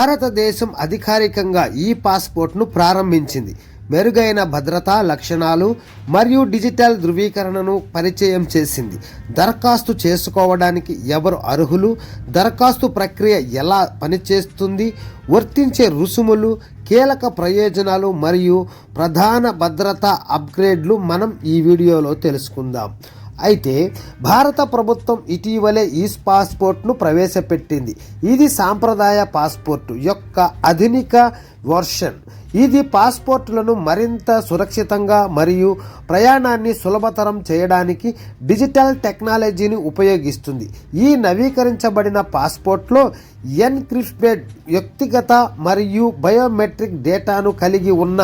భారతదేశం అధికారికంగా ఈ పాస్పోర్ట్ను ప్రారంభించింది. మెరుగైన భద్రతా లక్షణాలు మరియు డిజిటల్ ధృవీకరణను పరిచయం చేసింది. దరఖాస్తు చేసుకోవడానికి ఎవరు అర్హులు, దరఖాస్తు ప్రక్రియ ఎలా పనిచేస్తుంది, వర్తించే రుసుములు, కీలక ప్రయోజనాలు మరియు ప్రధాన భద్రతా అప్గ్రేడ్లు మనం ఈ వీడియోలో తెలుసుకుందాం. అయితే భారత ప్రభుత్వం ఇటీవలే ఈ పాస్పోర్ట్ను ప్రవేశపెట్టింది. ఇది సాంప్రదాయ పాస్పోర్టు యొక్క ఆధునిక వర్షన్. ఇది పాస్పోర్టులను మరింత సురక్షితంగా మరియు ప్రయాణాన్ని సులభతరం చేయడానికి డిజిటల్ టెక్నాలజీని ఉపయోగిస్తుంది. ఈ నవీకరించబడిన పాస్పోర్ట్లో ఎన్క్రిప్టెడ్ వ్యక్తిగత మరియు బయోమెట్రిక్ డేటాను కలిగి ఉన్న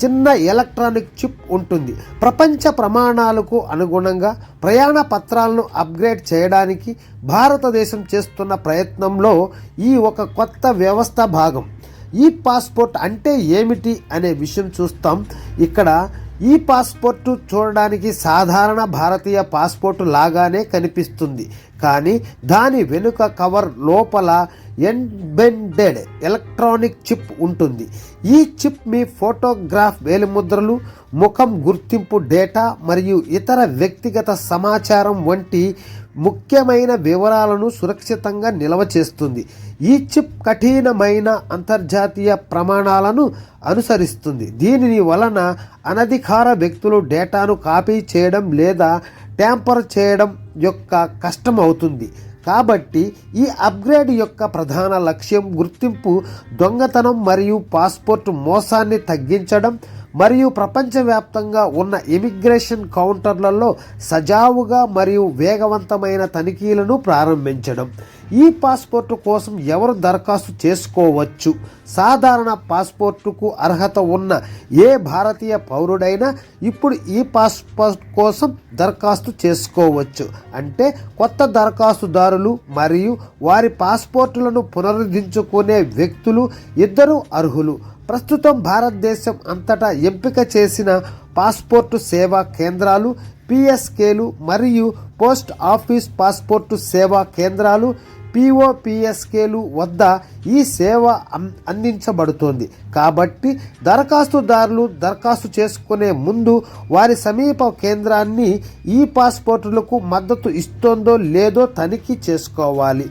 చిన్న ఎలక్ట్రానిక్ చిప్ ఉంటుంది. ప్రపంచ ప్రమాణాలకు అనుగుణంగా ప్రయాణ పత్రాలను అప్గ్రేడ్ చేయడానికి భారతదేశం చేస్తున్న ప్రయత్నంలో ఈ ఒక కొత్త వ్యవస్థ భాగం. ఈ పాస్పోర్ట్ అంటే ఏమిటి అనే విషయం చూస్తాం. ఇక్కడ ఈ పాస్పోర్టు చూడడానికి సాధారణ భారతీయ పాస్పోర్టు లాగానే కనిపిస్తుంది, కానీ దాని వెనుక కవర్ లోపల ఎంబెడెడ్ ఎలక్ట్రానిక్ చిప్ ఉంటుంది. ఈ చిప్ మీ ఫోటోగ్రాఫ్ వేలిముద్రలు, ముఖం గుర్తింపు డేటా మరియు ఇతర వ్యక్తిగత సమాచారం వంటి ముఖ్యమైన వివరాలను సురక్షితంగా నిల్వ చేస్తుంది. ఈ చిప్ కఠినమైన అంతర్జాతీయ ప్రమాణాలను అనుసరిస్తుంది. దీని వలన అనధికార వ్యక్తులు డేటాను కాపీ చేయడం లేదా ట్యాంపర్ చేయడం యొక్క కష్టం అవుతుంది. కాబట్టి ఈ అప్గ్రేడ్ యొక్క ప్రధాన లక్ష్యం గుర్తింపు దొంగతనం మరియు పాస్పోర్ట్ మోసాన్ని తగ్గించడం మరియు ప్రపంచవ్యాప్తంగా ఉన్న ఇమిగ్రేషన్ కౌంటర్లలో సజావుగా మరియు వేగవంతమైన తనిఖీలను ప్రారంభించడం. ఈ పాస్పోర్టు కోసం ఎవరు దరఖాస్తు చేసుకోవచ్చు? సాధారణ పాస్పోర్టుకు అర్హత ఉన్న ఏ భారతీయ పౌరుడైనా ఇప్పుడు ఈ పాస్పోర్ట్ కోసం దరఖాస్తు చేసుకోవచ్చు. అంటే కొత్త దరఖాస్తుదారులు మరియు వారి పాస్పోర్టులను పునరుద్ధరించుకునే వ్యక్తులు ఇద్దరూ అర్హులు. ప్రస్తుతం భారతదేశం అంతటా ఎంపిక చేసిన పాస్పోర్టు సేవా కేంద్రాలు, పిఎస్కేలు మరియు పోస్ట్ ఆఫీస్ పాస్పోర్టు సేవా కేంద్రాలు పిఓపిఎస్కేలు వద్ద ఈ సేవ అందించబడుతోంది. కాబట్టి దరఖాస్తుదారులు దరఖాస్తు చేసుకునే ముందు వారి సమీప కేంద్రాన్ని ఈ పాస్పోర్టులకు మద్దతు ఇస్తుందో లేదో తనిఖీ చేసుకోవాలి.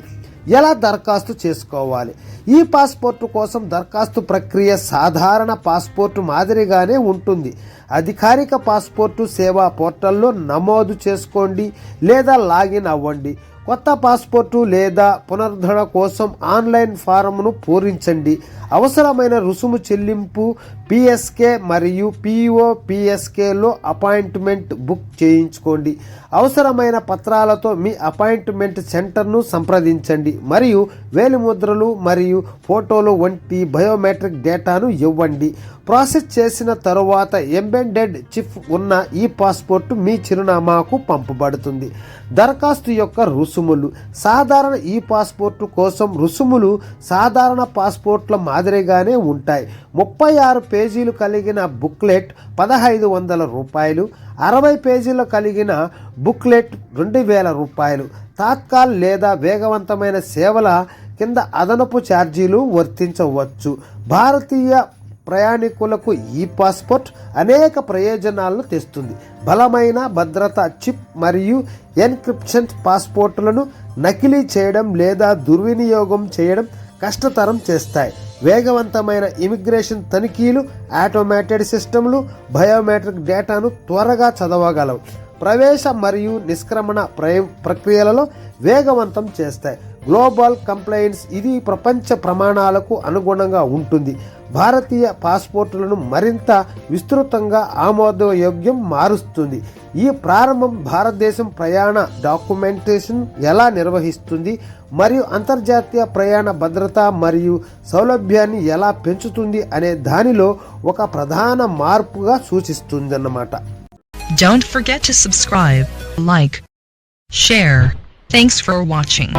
ఎలా దరఖాస్తు చేసుకోవాలి? ఈ పాస్పోర్టు కోసం దరఖాస్తు ప్రక్రియ సాధారణ పాస్పోర్టు మాదిరిగానే ఉంటుంది. అధికారిక పాస్పోర్టు సేవా పోర్టల్లో నమోదు చేసుకోండి లేదా లాగిన్ అవ్వండి. కొత్త పాస్పోర్టు లేదా పునరుద్ధరణ కోసం ఆన్లైన్ ఫారంను పూరించండి. అవసరమైన రుసుము చెల్లింపు పిఎస్కే మరియు పిఓపిఎస్కేలో అపాయింట్మెంట్ బుక్ చేయించుకోండి. అవసరమైన పత్రాలతో మీ అపాయింట్మెంట్ సెంటర్ను సంప్రదించండి మరియు వేలిముద్రలు మరియు ఫోటోలు వంటి బయోమెట్రిక్ డేటాను ఇవ్వండి. ప్రాసెస్ చేసిన తరువాత ఎంబెడెడ్ చిప్ ఉన్న ఈ పాస్పోర్టు మీ చిరునామాకు పంపబడుతుంది. దరఖాస్తు యొక్క రుసుములు. సాధారణ ఈ పాస్పోర్టు కోసం రుసుములు సాధారణ పాస్పోర్ట్ల మాదిరిగానే ఉంటాయి. 36 పేజీలు కలిగిన బుక్లెట్ $1,500, 60 పేజీలు కలిగిన బుక్లెట్ $2,000. తాత్కాల్ లేదా వేగవంతమైన సేవల కింద అదనపు ఛార్జీలు వర్తించవచ్చు. భారతీయ ప్రయాణికులకు ఈ పాస్పోర్ట్ అనేక ప్రయోజనాలను తెస్తుంది. బలమైన భద్రతా చిప్ మరియు ఎన్క్రిప్షన్ పాస్పోర్టులను నకిలీ చేయడం లేదా దుర్వినియోగం చేయడం కష్టతరం చేస్తాయి. వేగవంతమైన ఇమిగ్రేషన్ తనిఖీలు, ఆటోమేటెడ్ సిస్టమ్లు బయోమెట్రిక్ డేటాను త్వరగా చదవగలవు. ప్రవేశ మరియు నిష్క్రమణ ప్రక్రియలలో వేగవంతం చేస్తాయి. Global complaints. ఇది ప్రపంచ ప్రమాణాలకు అనుగుణంగా ఉంటుంది. భారతీయ పాస్పోర్టులను మరింత విస్తృతంగా ఆమోదయోగ్యం మారుస్తుంది. ఈ ప్రారంభం భారతదేశం ప్రయాణ డాక్యుమెంటేషన్ ఎలా నిర్వహిస్తుంది మరియు అంతర్జాతీయ ప్రయాణ భద్రత మరియు సౌలభ్యాన్ని ఎలా పెంచుతుంది అనే దానిలో ఒక ప్రధాన మార్పుగా సూచిస్తుందన్నమాట. Don't forget to subscribe, like, share. Thanks for watching.